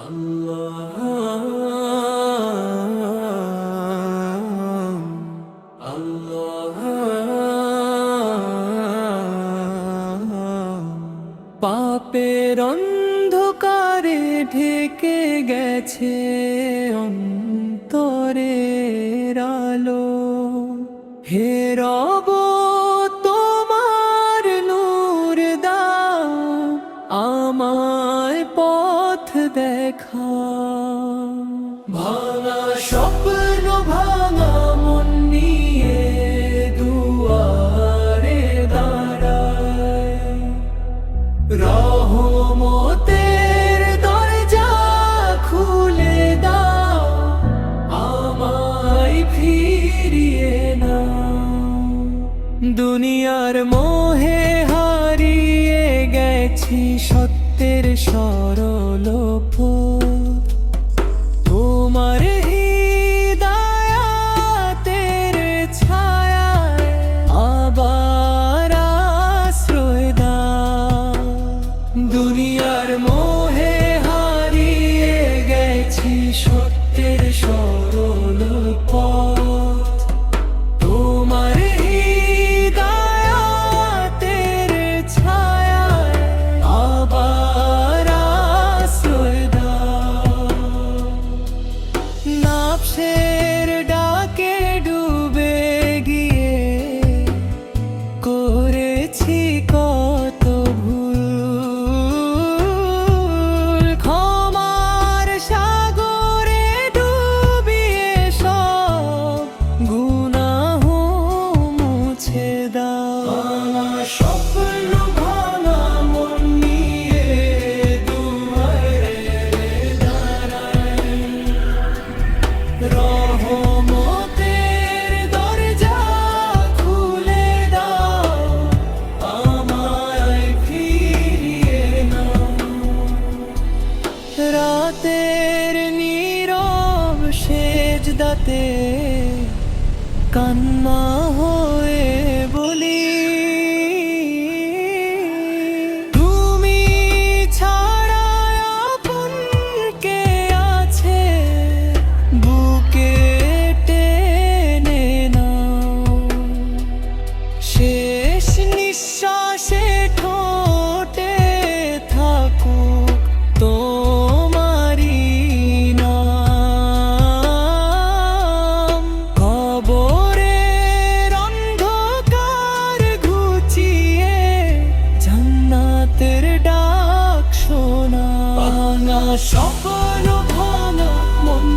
আল্লাহ আল্লাহ পাপের অন্ধকারে ঢেকে গেছে অন্তরের আলো। হে রব, তোমার নূর দাও, আমায় পথ দেখা। ভাঙা স্বপ্ন ভাঙা মন নিয়ে দুয়ারে দাঁড়ায়, রহমতের দরজা খুলে দাও, আমায় ফিরিয়ে নাও। দুনিয়ার মোহে হারিয়ে গেছি সত্যের সরল পথ, তোমার হিদায়াতের ছায়ায় আবার আশ্রয় দাও। দুনিয়ার মোহে হারিয়ে গেছি সত্যের সরল পথ, তোমার হিদায়াতের ছায়ায় আবার আশ্রয় দাও। নাফসের ডাকে ডুবে গিয়ে করেছি কত ভুল, ক্ষমার সাগরে ডুবিয়ে সব গুনাহ মুছে দাও। স্বপ্ন ভাঙা মন নিয়ে দুয়ারে দাঁড়াই, রহমতের দরজা খুলে দাও, আমায় ফিরিয়ে নাও। রাতের নীরব সেজদাতে কান্না হয়ে বলি, তুমি ছাড়া আপন কে আছে, বুকে টেনে নাও। শেষ নিঃশ্বাসে ঠোঁটে থাকুক তোমারি নাম, কবরের অন্ধকার ঘুচিয়ে জান্নাতের ডাক শোনা। ভাঙা স্বপ্ন ভাঙা মন